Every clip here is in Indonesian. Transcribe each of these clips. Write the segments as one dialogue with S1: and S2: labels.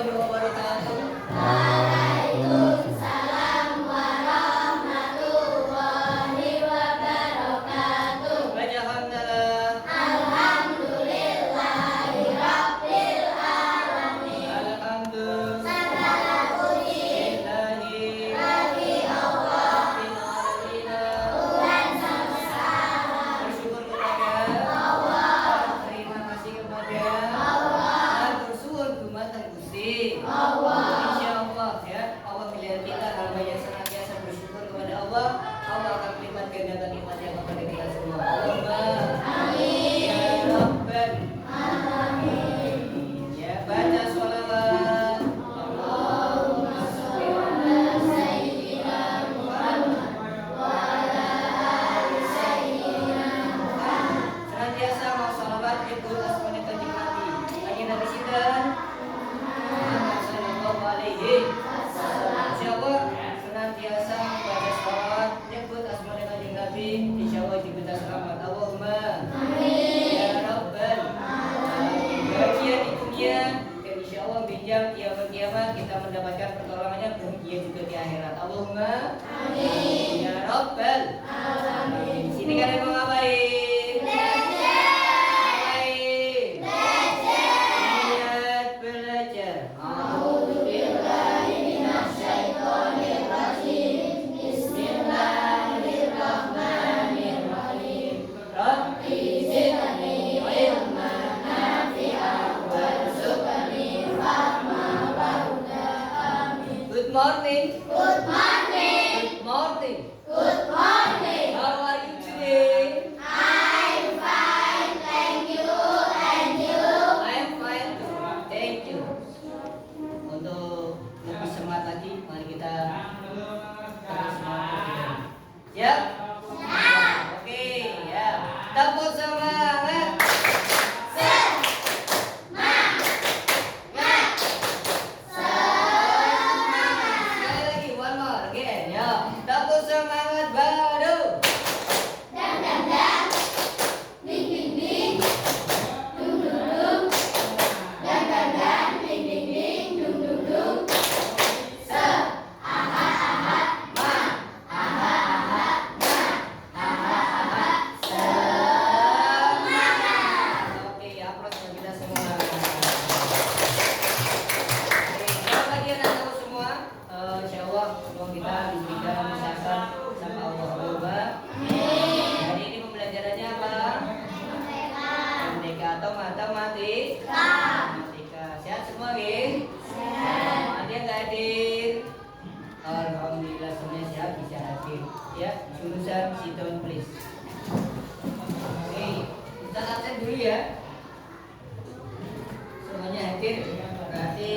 S1: warahmatullahi wabarakatuh.
S2: Waalaikumsalam warahmatullahi wabarakatuh.
S1: Baca hamdalah.
S2: Alhamdulillahi rabbil alamin.
S1: Alhamdulillah.
S2: Segala puji
S1: Lillahi
S2: bagi Allah,
S1: rabbil alamin.
S2: Tuhan semesta alam.
S1: Bersyukur kepada
S2: Allah,
S1: terima kasih kepada
S2: Allah,
S1: dan bersyukur kepada Gusti
S2: Allah.
S1: Insyaallah ya, Allah melihat kita hamba yang senantiasa bersyukur kepada Allah, Allah akan melipat gandakan nikmatnya kepada kita semua. Allahumma
S2: Amin.
S1: ya Rabbal
S2: Amin.
S1: ya, baca sholawat.
S2: Allahumma sholli ala sayyidina Muhammad wa ala ali sayyidina Muhammad.
S1: Senantiasa mau sholawat nyebut asmane kanjeng Nabi. Kanjeng Nabi sinten? Muhammad sallallahu alaihi wasallam. Insyaallah senantiasa membaca sholawat nyebut asmane kanjeng Nabi, insyaallah diberi selamat. Allahumma
S2: Amin.
S1: ya Rabbal alamin. Bahagia di dunia dan insyaallah bijak kiamat kita mendapatkan pertolongannya, bahagia juga di akhirat. Allahumma
S2: Amin.
S1: ya Rabbal
S2: Alamin.
S1: alamin. Sini kalian mau ngapain? Ngapain? Niat belajar.
S2: A'udzubillahi minasyaitonir rajim. Bismillahirrahmanirrahim. Rabbi zidni ilman nafi'an warzuqni fahma warda. Amin.
S1: Good morning.
S2: Good morning.
S1: Good morning.
S2: Good morning.
S1: How are you today?
S2: I'm fine, thank you. And you?
S1: I'm fine too. Thank you. Untuk lebih semangat lagi, mari kita terus semangat. Siap? Oke, ya. Tepuk semangat. Sekali lagi, one more again, ya. Tepuk semangat baru.
S2: Dang dang dang, ding ding ding, dung dung dung, dang dang dang, ding ding ding, dung dung dung. Se, aha aha, ma, aha aha, ma, aha aha, semangat.
S1: Oke, aplaus buat kita semua. Oke, selamat pagi anak-anakku semua. Insyaallah semoga kita diberikan kesehatan sama Allah. Allahumma. Hari ini pembelajarannya apa? Merdeka atau matematika. Matematika. Sehat semua, geng? Ada yang nggak hadir? Alhamdulillah semuanya sehat, bisa hadir. Ya, jurusan sit down please. Oke, kita absen dulu ya. Semuanya hadir, berarti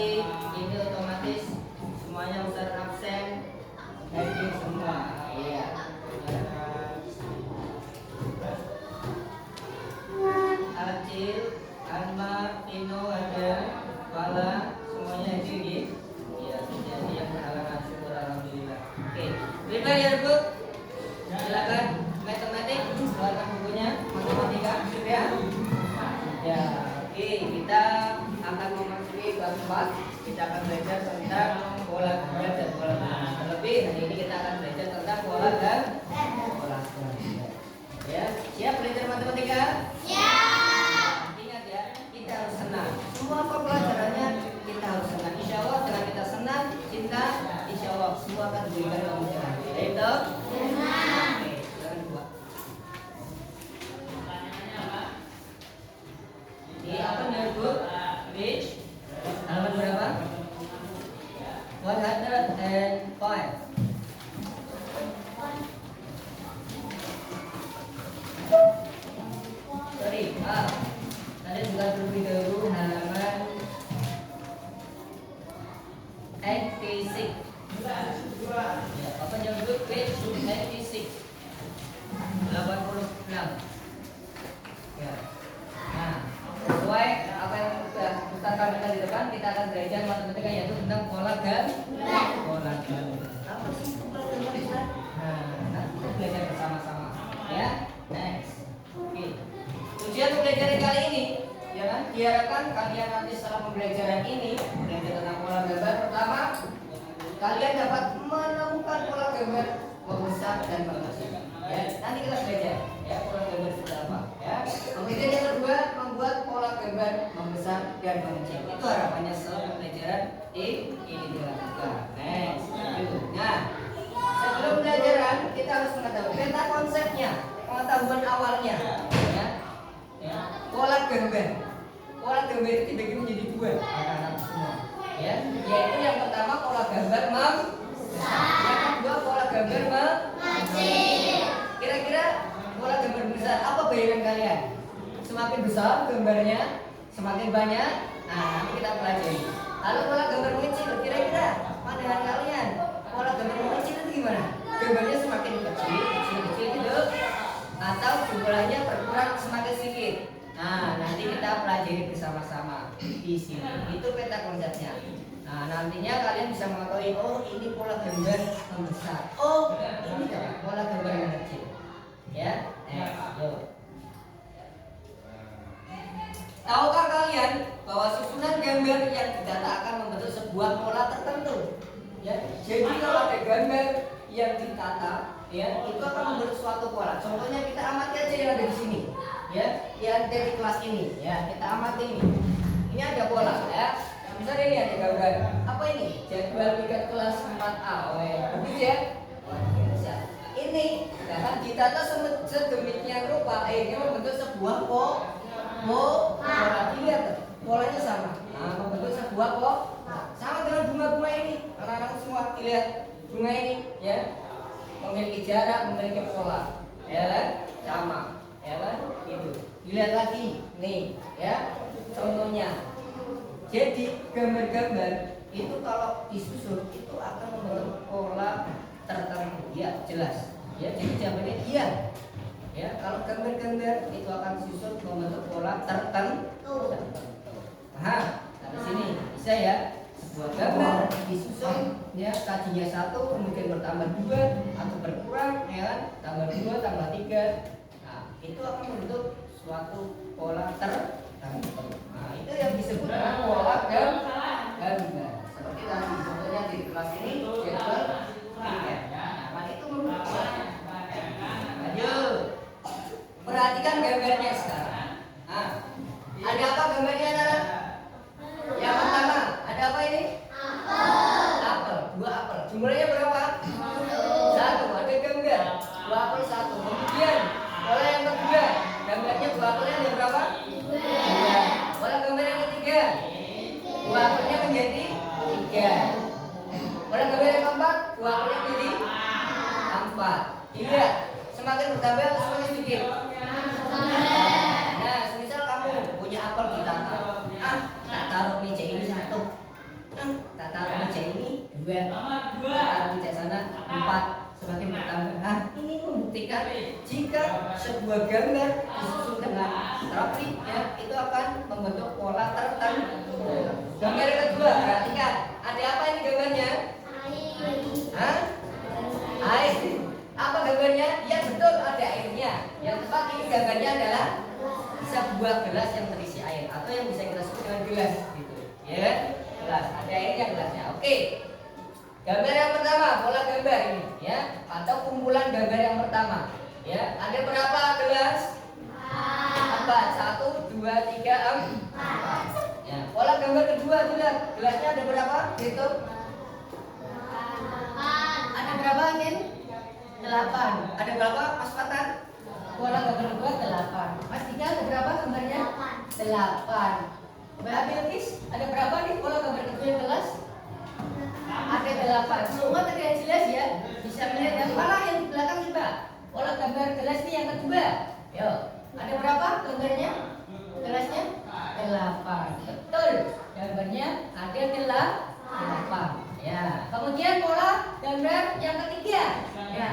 S1: ini otomatis semuanya Ustaz absen, hadir semua. Iya. Acil, Anmar, Tino ada, Fala, semuanya hadir ya. Iya, jadi yang berhalangan syukur alhamdulillah. Oke, prepare ya Bu. Silakan matematik, keluarkan bukunya matematika sudah. Ya, oke, kita akan memasuki kelas 4. Kita akan belajar tentang pola ganda dan pola bilangan. Terlebih hari ini kita akan belajar tentang pola dan pola ganda. Ya, siap belajar matematika? Ingat ya, kita harus senang. Semua pelajarannya kita harus senang. Insya Allah dengan kita senang, cinta, insya Allah semua akan diberikan kemudahan. Ya itu? Oke, silakan buat. Ini apa nih Bu? Page halaman berapa? 105. Sorry, tadi juga terlebih dahulu halaman 86. Ya, apa nyebut page 86. 86. Ya. Nah, sesuai apa yang sudah Ustaz sampaikan di depan, kita akan belajar matematika yaitu tentang pola dan pola ganda. Apa sih pola dan Ustaz? Nah, nanti kita belajar bersama-sama. Ya, next. Oke. Tujuan pembelajaran kali ini, ya kan? Diharapkan kalian nanti setelah pembelajaran ini belajar tentang pola dan mengatasi. Ya, nanti kita belajar ya pola gambar seperti apa. Ya. Kemudian yang kedua membuat pola gambar membesar dan mengecil. Itu harapannya selama pelajaran ini dilakukan. Nah, sebelum pelajaran kita harus mengetahui peta konsepnya, pengetahuan awalnya. Ya. Pola gambar. Pola gambar itu dibagi menjadi dua anak-anak semua. Ya, yaitu yang pertama pola gambar membesar, yang kedua pola gambar mengecil. Kira-kira pola gambar besar apa bayangan kalian? Semakin besar gambarnya, semakin banyak. Nah, nanti kita pelajari. Lalu pola gambar mengecil, kira-kira pandangan kalian pola gambar mengecil itu gimana? Gambarnya semakin kecil gitu, atau jumlahnya berkurang semakin sedikit. Nah, nanti kita pelajari bersama-sama di sini. Itu peta konsepnya. Nah, nantinya kalian bisa mengetahui, oh ini pola gambar membesar. Oh, ini pola gambar yang kecil. Ya, yuk. Tahukah kalian bahwa susunan gambar yang didata akan membentuk sebuah pola tertentu? Ya, jadi kalau ada gambar yang ditata, ya itu akan membentuk suatu pola. Contohnya kita amati aja yang ada di sini. Ya, yang dari kelas ini, ya kita amati ini. Ini ada pola, ya. Misalnya ini ada gambar. Apa ini? Jadwal piket kelas 4A. Bagus ya. Bisa. Ini akan ditata sedemikian rupa akhirnya membentuk sebuah pola. Lihat, polanya sama. Nah, membentuk sebuah pola. Sama dengan bunga-bunga ini. Anak-anak semua lihat bunga ini, ya. Memiliki jarak, memiliki pola. Ya kan? Sama. Ya kan? Itu. Dilihat lagi nih, ya. Contohnya. Jadi gambar-gambar itu kalau disusun itu akan membentuk pola tertentu. Ya, jelas. Ya, jadi jawabannya iya. Ya, kalau gambar-gambar itu akan disusun membentuk pola tertentu. Nah, di sini bisa ya. Sebuah gambar disusun ya tadinya 1 kemudian bertambah 2 atau berkurang ya kan, tambah 2 tambah 3. Nah, itu akan membentuk suatu pola tertentu. Nah, itu yang disebut dengan pola gambar. Seperti tadi contohnya di kelas ini jadwal piket. Nah, itu membentuk pola. Lanjut. Perhatikan gambarnya sekarang. Nah, ada apa gambarnya anak? Yang pertama, ada apa ini? Apel, 2 apel. Jumlahnya berapa? 1. Ada gambar 2 apel 1. Kemudian pola yang kedua, gambarnya 2 apelnya ada berapa? 2. Pola gambar yang ketiga, 2 apelnya menjadi 3. Pola gambar yang keempat, 2 apelnya menjadi 4. Lihat, semakin bertambah atau semakin sedikit? Nah, misal kamu punya apel ditata. Tak taruh meja ini 1. Tak taruh meja ini 2. Tak taruh meja sana 4. Semakin bertambah. Nah, ini membuktikan jika sebuah gambar disusun dengan rapi, ya, itu akan membentuk pola tertentu. Gambar yang kedua, perhatikan. Ada apa ini gambarnya? Air. Apa gambarnya? Ya betul, ada airnya. Yang tepat ini gambarnya adalah sebuah gelas yang terisi air atau yang bisa kita sebut dengan gelas gitu. Ya, gelas. Ada airnya gelasnya. Oke. Gambar yang pertama, pola gambar ini ya, atau kumpulan gambar yang pertama. Ya, ada berapa gelas? 4. 1 2 3 4. Ya, pola gambar kedua lihat. Gelasnya ada berapa? Hitung. Ada berapa, Angin? 8. Ada berapa, Mas Fatan? Pola gambar kedua 8. Mas Dika ada berapa gambarnya? 8. Mbak Abilkis ada berapa nih pola gambar kedua yang gelas? Ada 8. Semua terlihat jelas ya. Bisa melihat yang mana yang di belakang coba. Pola gambar gelas ini yang kedua. Yo, ada berapa gambarnya? Gelasnya 8. Betul. Gambarnya ada 8. Ya. Kemudian pola gambar yang ketiga. Ya.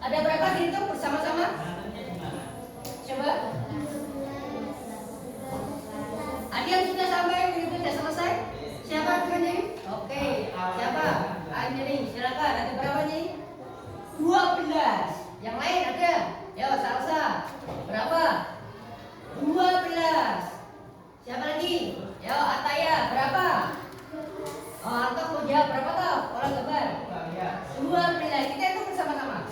S1: Ada berapa dihitung bersama-sama? Coba. Ada yang sudah sampai begitu sudah selesai? Siapa ini? Oke. Siapa? Anjani, silakan. Ada berapa nih? 12. Yang lain ada? Yo, Salsa. Berapa? 12. Siapa lagi? Yo, Ataya. Berapa? Oh, Anto mau jawab berapa toh? Pola gambar. 12. Kita itu bersama-sama.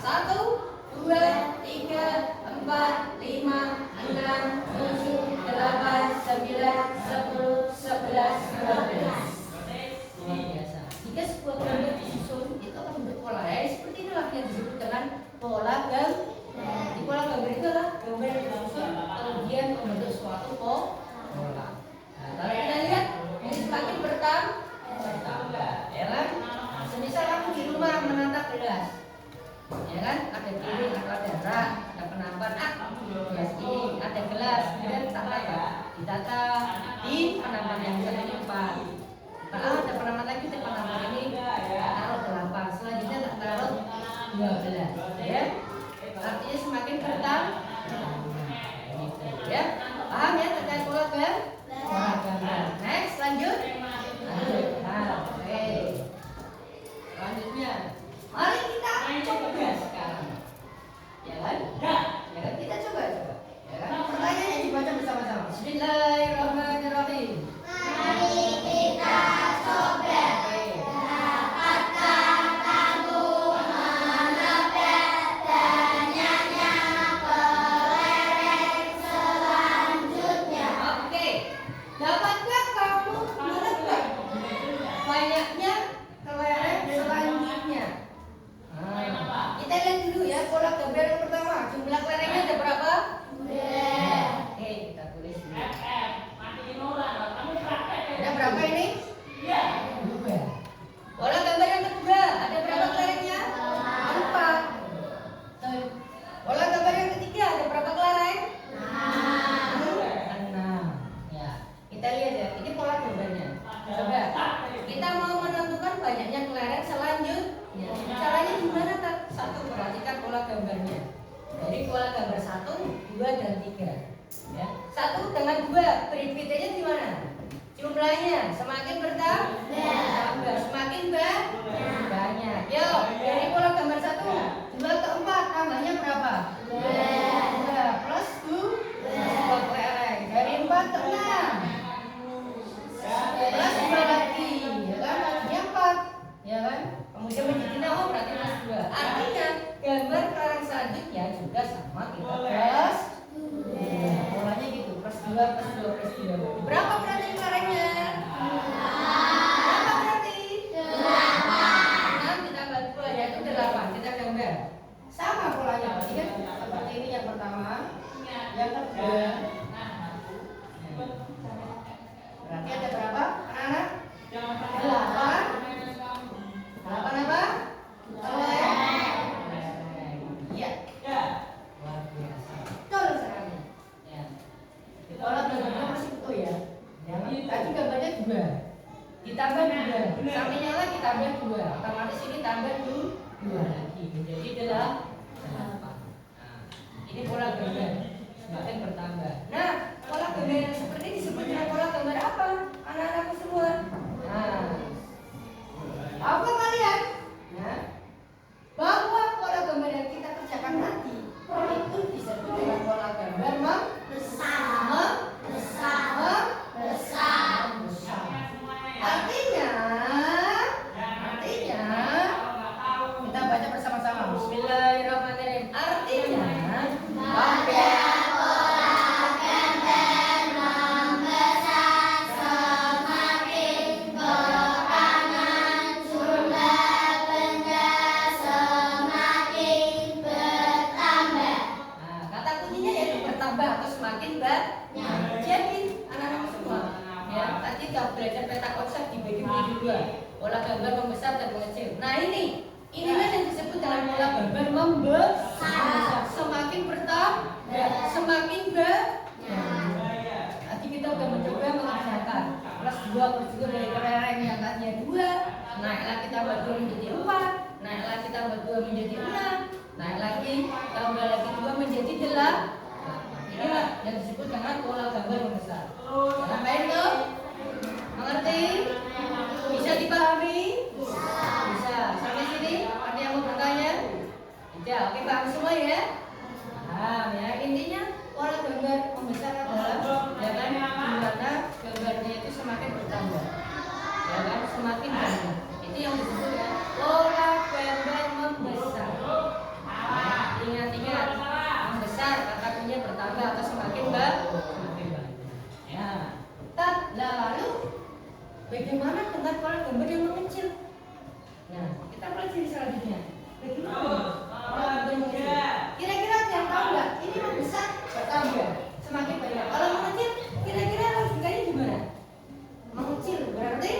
S1: banyaknya kelereng selanjutnya. Kita lihat dulu ya pola gambar yang pertama. Jumlah kelerengnya ada berapa? Oke, kita tulis dulu. Ada berapa ini? 2. Pola gambar yang kedua, ada berapa kelerengnya? 4. Pola gambar yang ketiga, ada berapa kelereng? 6. Ya, kita lihat ya, ini pola gambarnya. Coba, kita mau menentukan banyaknya kelereng selanjutnya. Caranya gimana, Kak? 1, perhatikan pola gambarnya. Jadi pola gambar 1, 2, dan 3. Ya, 1 dengan 2, berikutnya gimana? Jumlahnya semakin bertambah, semakin banyak. Yo, dari pola gambar 1, 2 ke 4 tambahnya berapa? 2 plus 2 kelereng. Dari 4 ke 6 plus 2 lagi, ya kan? Artinya 4, ya kan? Kemudian menjadi 6 berarti plus 2. Artinya gambar kelereng selanjutnya juga sama, kita plus 2. Polanya gitu, plus 2 plus 2 plus 2. Berapa berarti kelerengnya? Berapa berarti? 6 ditambah 2 yaitu 8. Kita gambar. Sama polanya, berarti kan seperti ini yang pertama, yang kedua. Berarti ada berapa anak-anak? 8. 8 apa? Iya. Luar biasa. Betul sekali. Ya. Pola gambarnya masih utuh ya. Tadi gambarnya 2. Ditambah 2. Sampingnya lagi tambah 2. Otomatis ini tambah 2 lagi. Menjadi 8. Nah, ini pola gambar semakin bertambah. Nah, pola gambar yang seperti ini disebut dengan pola gambar apa? Anak-anakku semua. Nah, apa kalian? Nah, bahwa pola gambar yang kita kerjakan nanti itu disebut dengan pola gambar membesar. Artinya kita baca bersama-sama. Bismillahirrahmanirrahim. Artinya bahwa belajar peta konsep dibagi menjadi 2, pola gambar membesar dan mengecil. Nah inilah yang disebut dengan pola gambar membesar. Semakin bertambah, semakin banyak. Nanti kita udah mencoba mengerjakan plus 2 plus 2 dari kelereng yang tadinya 2, naiklah kita tambah 2 menjadi 4, naiklah kita tambah 2 menjadi 6, naik lagi tambah lagi 2 menjadi 8. Inilah yang disebut dengan pola gambar membesar. Sampai itu? Mengerti? Bisa dipahami? Bisa. Sampai sini? Ada yang mau bertanya? Tidak. Oke, paham semua ya? Paham ya. Intinya pola gambar membesar adalah ya kan, dimana gambarnya itu semakin bertambah, ya kan, semakin banyak. Itu yang disebut ya pola gambar membesar. Ingat-ingat, membesar artinya bertambah atau semakin banyak. Ya. Lalu bagaimana dengan pola gambar yang mengecil? Nah, kita pelajari selanjutnya. Bagaimana pola gambar mengecil? Kira-kira ada yang tahu nggak? Ini membesar bertambah, semakin banyak. Kalau mengecil, kira-kira logikanya gimana? Mengecil berarti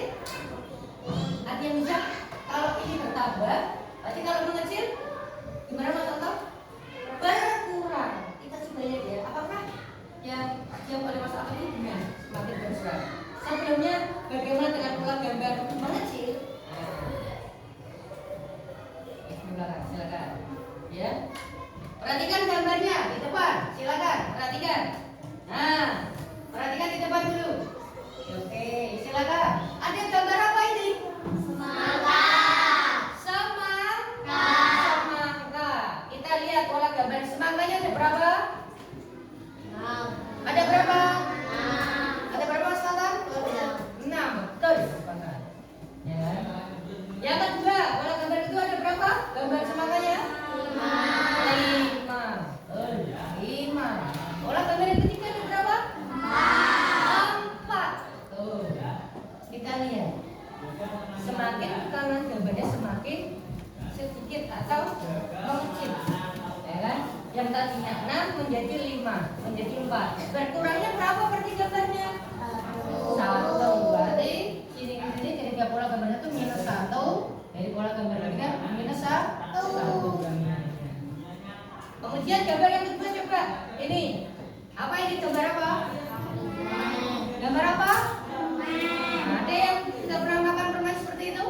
S1: ada yang bisa. Kalau ini bertambah, berarti kalau mengecil gimana Mas Toto? Berkurang. Kita coba lihat ya. Apakah yang oleh Mas Toto ini gimana? Semakin berkurang. Sebelumnya bagaimana dengan pola gambar mengecil? Silakan.
S2: semakin ke kanan gambarnya semakin sedikit atau mengecil, ya kan? Yang tadinya 6 menjadi 5, menjadi 4. Berkurangnya berapa berarti gambarnya? 1. Berarti sini ke sini dari pola gambarnya itu minus 1. Dari pola gambar ini kan minus 1. Kemudian gambar yang kedua coba. Ini. Apa ini gambar apa? Gambar apa? Ada yang tidak pernah makan permen seperti itu?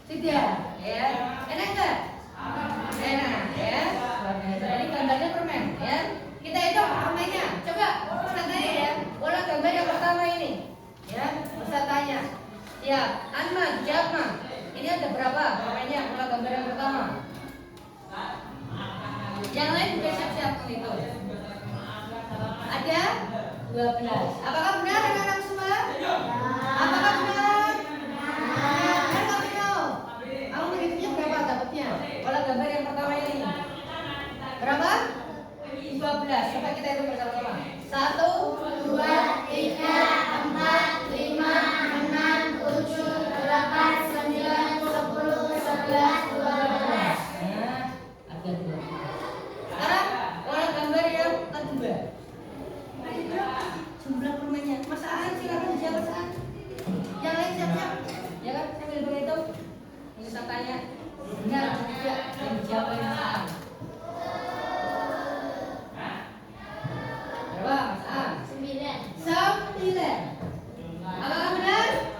S2: Tidak, ya. Enak enggak? Enak, ya. Jadi gambarnya permen, ya. Kita hitung permennya. Coba tandanya ya. Pola gambar yang pertama ini, ya. Pesertanya. Ya, Anma, jawab Ma. Ini ada berapa permennya? Pola gambar yang pertama. Yang lain juga siap-siap menghitung. Ada 12. Apakah benar anak-anak semua? Apakah benar? Benar kamu tahu? Kamu menghitungnya berapa dapatnya? Pola gambar yang pertama ini. Berapa? 12. Coba kita hitung bersama-sama. 1, 2, 3, 4, 5, 6, 7, 8, 9, 10, 11, 12. Nah, ada 12. Sekarang pola gambar yang kedua. Jumlah permennya. Mas Aan silakan dijawab Aan. Yang lain siap-siap. Ya kan? Saya boleh berhitung. Ini saya tanya. Benar atau tidak yang dijawab oleh Mas Aan? Berapa Mas Aan? 9. Apakah benar?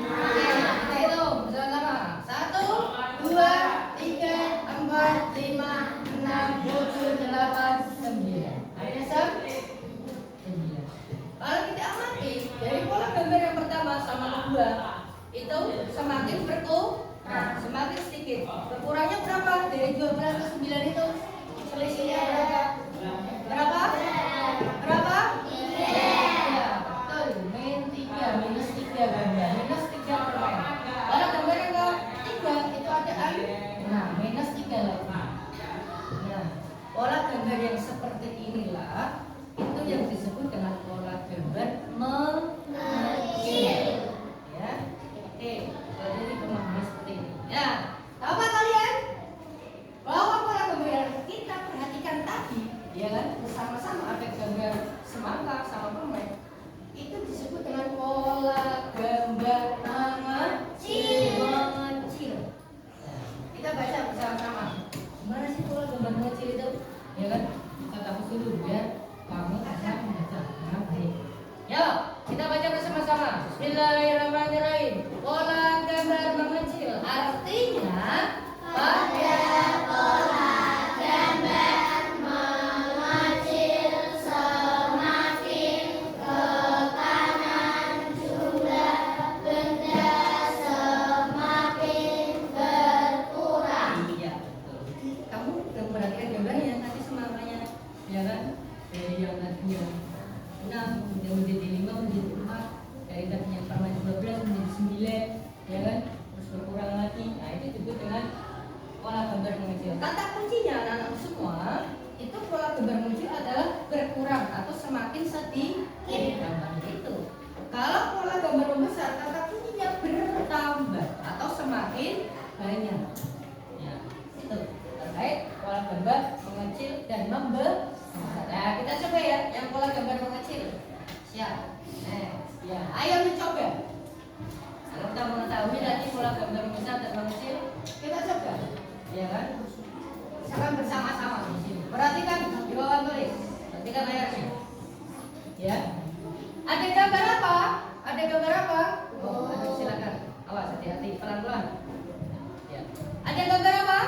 S2: Oke, kita hitung bersama-sama. 1, 2, 3, 4, 5, 6, 7, 8, 9. Akhirnya 9. Kalau kita amati dari pola gambar yang pertama sama kedua itu semakin berkurang, semakin sedikit. Berkurangnya berapa? Dari 12 ke 9 itu selisihnya berapa? Berapa? Berapa? 3. Ya, betul. Min 3, minus 3 gambar, minus 3 permen. Kalau gambar yang ketiga itu ada nah minus 3 lagi. Nah, pola gambar yang seperti inilah itu yang disebut dengan pola gambar mengecil. Ya, oke. Jadi ini pemahaman seperti ini. Ya, tahu apa kalian? Bahwa pola gambar yang kita perhatikan tadi, ya kan, bersama-sama ada gambar semangka sama permen. Itu disebut dengan pola gambar mengecil. Nah, kita baca bersama-sama. Gimana sih pola gambar mengecil itu? Ya kan? Kita hapus dulu biar kamu bisa membaca dengan baik. Yuk, kita baca bersama-sama. Bismillahirrahmanirrahim. Pola gambar mengecil artinya pada pola gambar mengecil semakin ke kanan jumlah benda semakin berkurang. Iya, betul. Kamu udah perhatikan gambarnya nanti semangkanya, ya kan? Dari yang tadinya 6 kemudian menjadi 5 menjadi 4, dari tadinya permen 12 menjadi 9, ya kan? Terus berkurang lagi. Nah, itu disebut dengan pola gambar mengecil. Kata kuncinya anak-anak semua itu pola gambar mengecil adalah berkurang atau semakin sedikit gambarnya itu. Kalau pola gambar membesar, kata kuncinya bertambah atau semakin banyak. Ya, itu terkait pola gambar mengecil dan membesar. Nah, kita coba ya yang pola gambar mengecil. Siap. Ya, ayo mencoba. Kalau kita mengetahui tadi pola gambar membesar dan mengecil, kita coba. Ya kan? Misalkan bersama-sama di sini. Perhatikan di bawah tulis. Perhatikan layarnya. Ya. Ada gambar apa? Ada gambar apa? Oh, silakan. Awas, hati-hati, pelan-pelan. Ya. Ada gambar apa?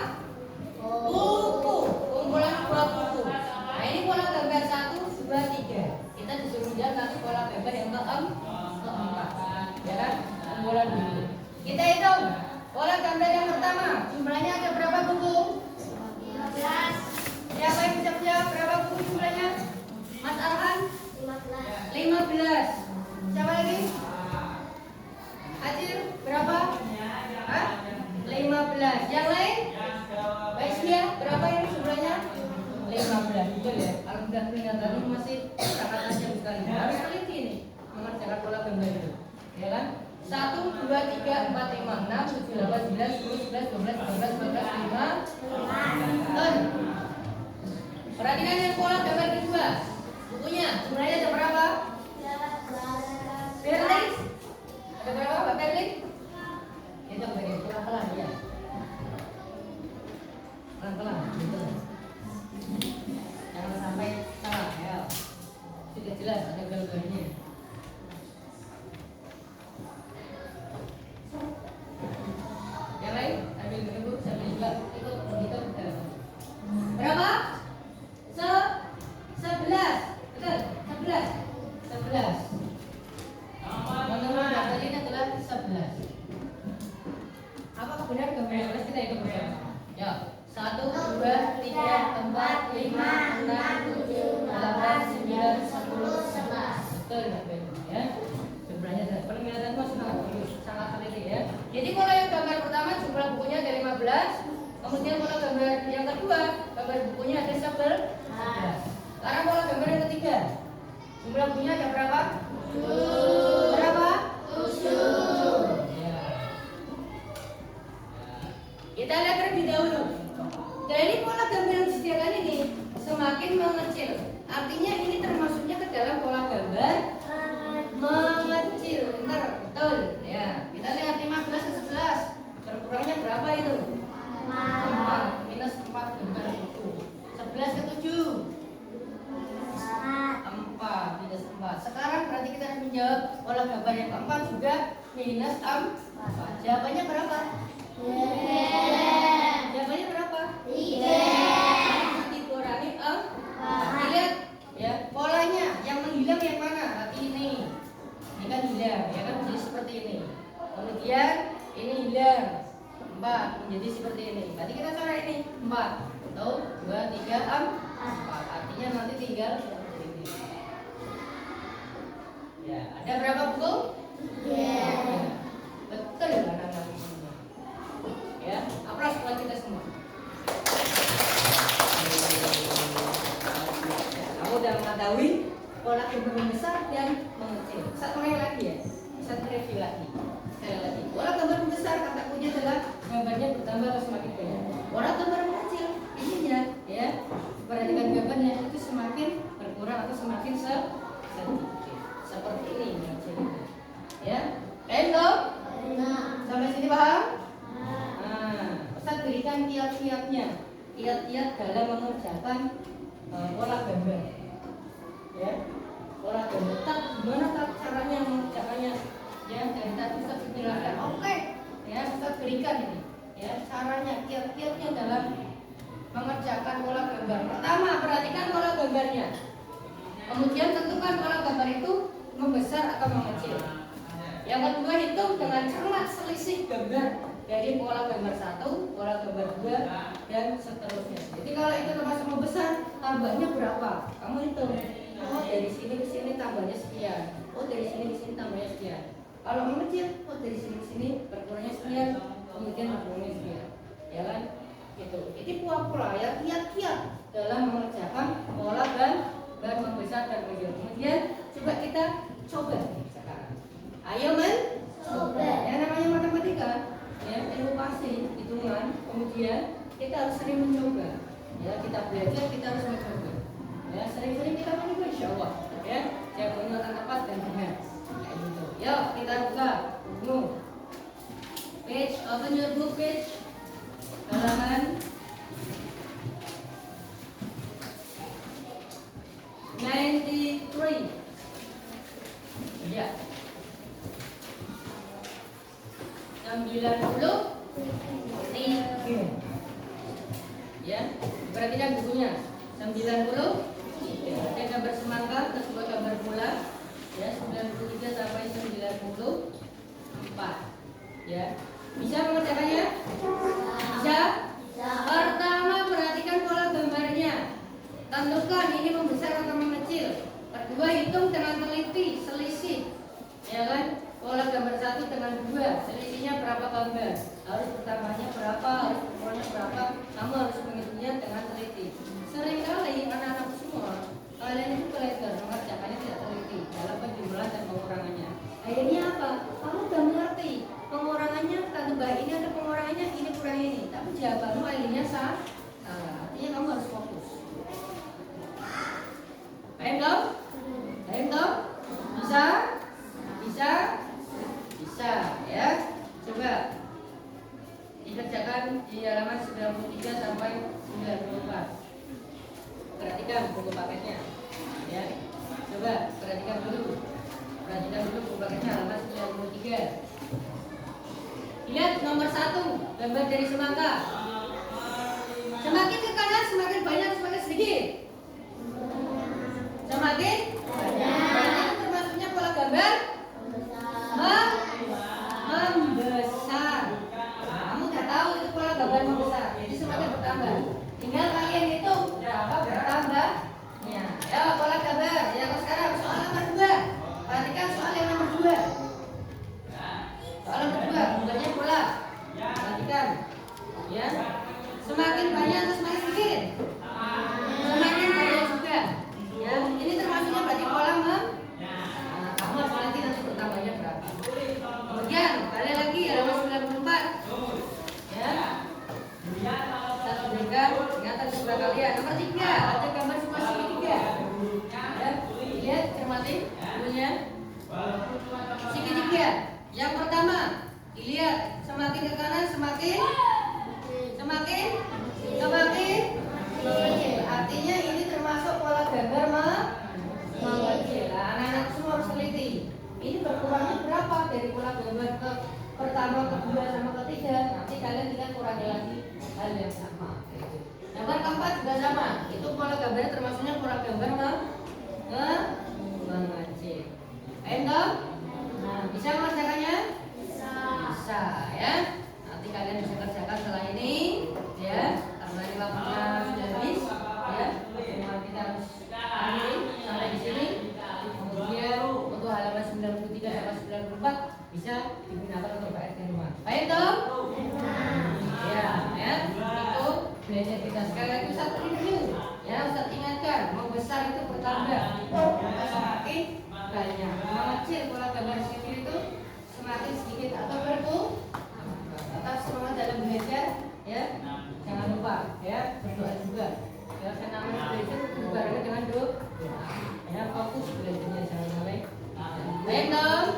S2: Buku. Kumpulan buku. Nah, ini pola gambar 1, 2, 3. Kita disuruh jalan nanti pola gambar yang keempat. Ya kan? Kumpulan buku. Kita hitung. Pola gambar yang pertama, jumlahnya ada berapa buku? 15. Siapa yang bisa menjawab berapa buku jumlahnya? Mas Arhan? 15. Siapa lagi? Acil berapa? 15. Yang lain? Baisya berapa ini jumlahnya? 15. Betul ya? Kalau sudah kelihatan masih sangat tajam sekali. Harus teliti nih mengerjakan pola gambar itu. Ya kan?
S3: 1, 2, 3, 4, 5, 6, 7, 8, 9, 10, 11, 12, 13, 14, 15. Turn. Perhatikan yang pola gambar kedua. Bukunya jumlahnya ada berapa? Berlin? Ada berapa Mbak Berlin? Itu Berlin, pelan-pelan ya. Pelan-pelan, gitu. Jangan sampai salah ya. Sudah jelas ada gambarnya. Yang lain ambil dulu sambil juga ikut begitu. Berapa? 11. Betul? 11. 11. Menurut Mbak Berlin adalah 11. Apakah benar gambar 11 kita ikut bersama? Ya. 1, 2, 3, 4, 5, 6, 7, 8, 9, 10, 11. Betul Mbak Berlin ya. Jumlahnya penglihatan mas sangat teliti ya. Jadi pola yang gambar pertama jumlah bukunya ada 15. Kemudian pola gambar yang kedua gambar bukunya ada 11. Sekarang pola gambar yang ketiga jumlah bukunya ada berapa? 7. Berapa? 7. Ya. Kita lihat terlebih dahulu. Dari pola gambar yang disediakan ini semakin mengecil. Artinya ini termasuknya ke dalam pola gambar mengecil. Benar, betul. Ya, kita lihat 15 ke 11. Berkurangnya berapa itu? 4. Minus 4 gambar itu. 11 ke 7. 4 minus 4. Sekarang berarti kita harus menjawab pola gambar yang keempat juga minus 4. Jawabannya berapa? Jawabannya berapa? 3. Dikurangi 4. Lihat ya, polanya yang menghilang yang mana? Berarti ini. Ini kan hilang, ya kan jadi seperti ini. Kemudian ini hilang. 4 menjadi seperti ini. Berarti kita cara ini 4. 1, 2, 3, 4. Artinya nanti tinggal seperti ini. Ya, ada berapa buku? Ya. Betul anak-anak semua. Ya, aplaus buat kita semua. Kamu udah mengetahui pola gambar membesar dan mengecil. Satu lagi ya, satu review lagi. Sekali lagi, pola gambar membesar kata kunci adalah gambarnya bertambah atau semakin banyak. Pola gambar mengecil ininya ya, perhatikan gambarnya itu semakin berkurang atau semakin sedikit. Seperti ini mengecil. Ya, dong? Sampai sini paham? Ustaz berikan kiat-kiatnya, kiat-kiat dalam mengerjakan pola gambar. Ya, pola gambar. Gimana caranya mengerjakannya? Ya, dari tadi Ustaz jelaskan. Oke, ya Ustaz berikan ini. Ya, caranya, kiat-kiatnya dalam mengerjakan pola gambar. Pertama, perhatikan pola gambarnya. Kemudian tentukan pola gambar itu membesar atau mengecil. Yang kedua, hitung dengan cermat selisih gambar dari pola gambar 1, pola gambar 2, dan seterusnya. Jadi kalau itu termasuk membesar, tambahnya berapa? Kamu hitung. Oh, dari sini ke sini tambahnya sekian. Oh, dari sini ke sini tambahnya sekian. Kalau mengecil, oh dari sini ke sini berkurangnya sekian, kemudian berkurangnya sekian. Ya kan? Gitu. Jadi pola-pola ya, kiat-kiat dalam mengerjakan pola gambar membesar dan mengecil. Kemudian coba kita coba sekarang. Ayo mencoba. Yang namanya matematika, ya ilmu pasti, hitungan. Kemudian kita harus sering mencoba. Ya kita belajar, kita harus mencoba. Ya sering-sering kita mencoba, insya Allah. Ya jawabannya akan tepat dan benar. Kayak gitu. Yuk kita buka buku. Page, open your book page. Halaman 93. Ya. 93. Ya, perhatikan bukunya. 90. Ada gambar semangka, terus dua gambar bola. Ya, 93 sampai 94. Ya. Bisa mengerjakannya? Bisa? Pertama, perhatikan pola gambarnya. Tentukan ini membesar atau mengecil. Kedua, hitung dengan teliti selisih. Ya kan? Pola gambar 1 dengan 2, selisihnya berapa gambar? Harus bertambahnya berapa? Harus berkurangnya berapa? Kamu harus menghitungnya dengan teliti. Seringkali anak-anak semua kalian itu belajar mengerjakannya tidak teliti dalam penjumlahan dan pengurangannya. Akhirnya apa? Kamu udah mengerti pengurangannya, tambah ini ada pengurangannya, ini kurang ini. Tapi jawabanmu akhirnya salah. Artinya kamu harus fokus. Paham dong? Paham dong? Bisa? Bisa? Bisa ya. Coba dikerjakan di halaman 93 sampai 94. Perhatikan buku paketnya ya. Coba perhatikan dulu buku paketnya halaman 93. Lihat nomor 1, gambar dari semangka. Semakin ke kanan semakin banyak, semakin sedikit. Semakin banyak. Berarti itu termasuknya pola gambar membesar. Kamu udah tahu itu pola gambar membesar. Jadi semakin bertambah. Tinggal kalian hitung berapa bertambahnya. Ya, pola gambar. Ya, sekarang soal nomor 2. Perhatikan soal yang nomor 2. Soal nomor 2, gambarnya pola. Perhatikan. Ya. Semakin banyak atau semakin sedikit? Semakin banyak juga. Ya, ini termasuknya berarti pola kamu harus nanti bertambahnya berapa. Kemudian balik lagi halaman 94. Ya. Satu berikan ingatan sebelah kalian. Nomor 3, ada gambar semua segitiga. Ya, lihat cermati dulunya. Segitiga. Yang pertama, lihat semakin ke kanan semakin mengecil. Artinya ini termasuk pola gambar mengecil. Anak-anak semua harus teliti. Ini berkurangnya berapa dari pola gambar ke pertama, kedua, sama ketiga? Nanti kalian tinggal kurangi lagi hal yang sama. Nomor keempat juga sama. Itu pola gambar termasuknya pola gambar mengecil. Ayo, nah, bisa mengerjakannya? Bisa ya. Nanti kalian bisa kerjakan setelah ini ya. Karena ini waktunya sudah habis ya. Semua kita harus akhiri sampai di sini. Kemudian untuk halaman 93 sampai 94 bisa digunakan untuk PR di rumah. Baik toh? Ya, ya. Itu belajar kita sekali lagi Ustaz review. Ya, Ustaz ingatkan, membesar itu bertambah. Semakin banyak, mengecil pola gambar segitiga itu semakin sedikit atau berkurang. Tetap semangat dalam belajar ya. Jangan lupa ya, berdoa juga. Ya, saya namanya belajar berbarengan dengan doa. Ya, fokus belajarnya jangan sampai. Baik dong.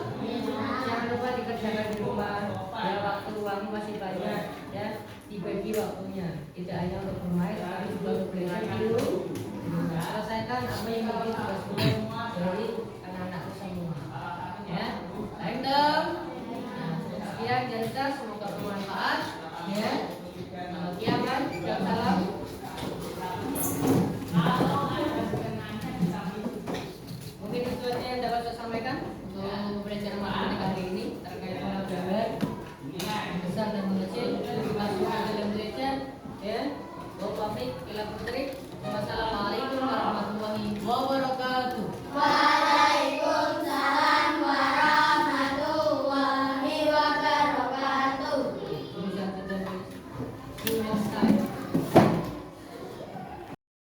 S3: Jangan lupa dikerjakan di rumah. Ya, waktu luangmu masih banyak ya. Dibagi waktunya. Tidak hanya untuk bermain, tapi juga untuk belajar dulu. Selesaikan apa yang menjadi tugas dari anak-anakku semua. Ya, baik dong. Sekian dari kita, semoga bermanfaat. Ya, kiamat, salam.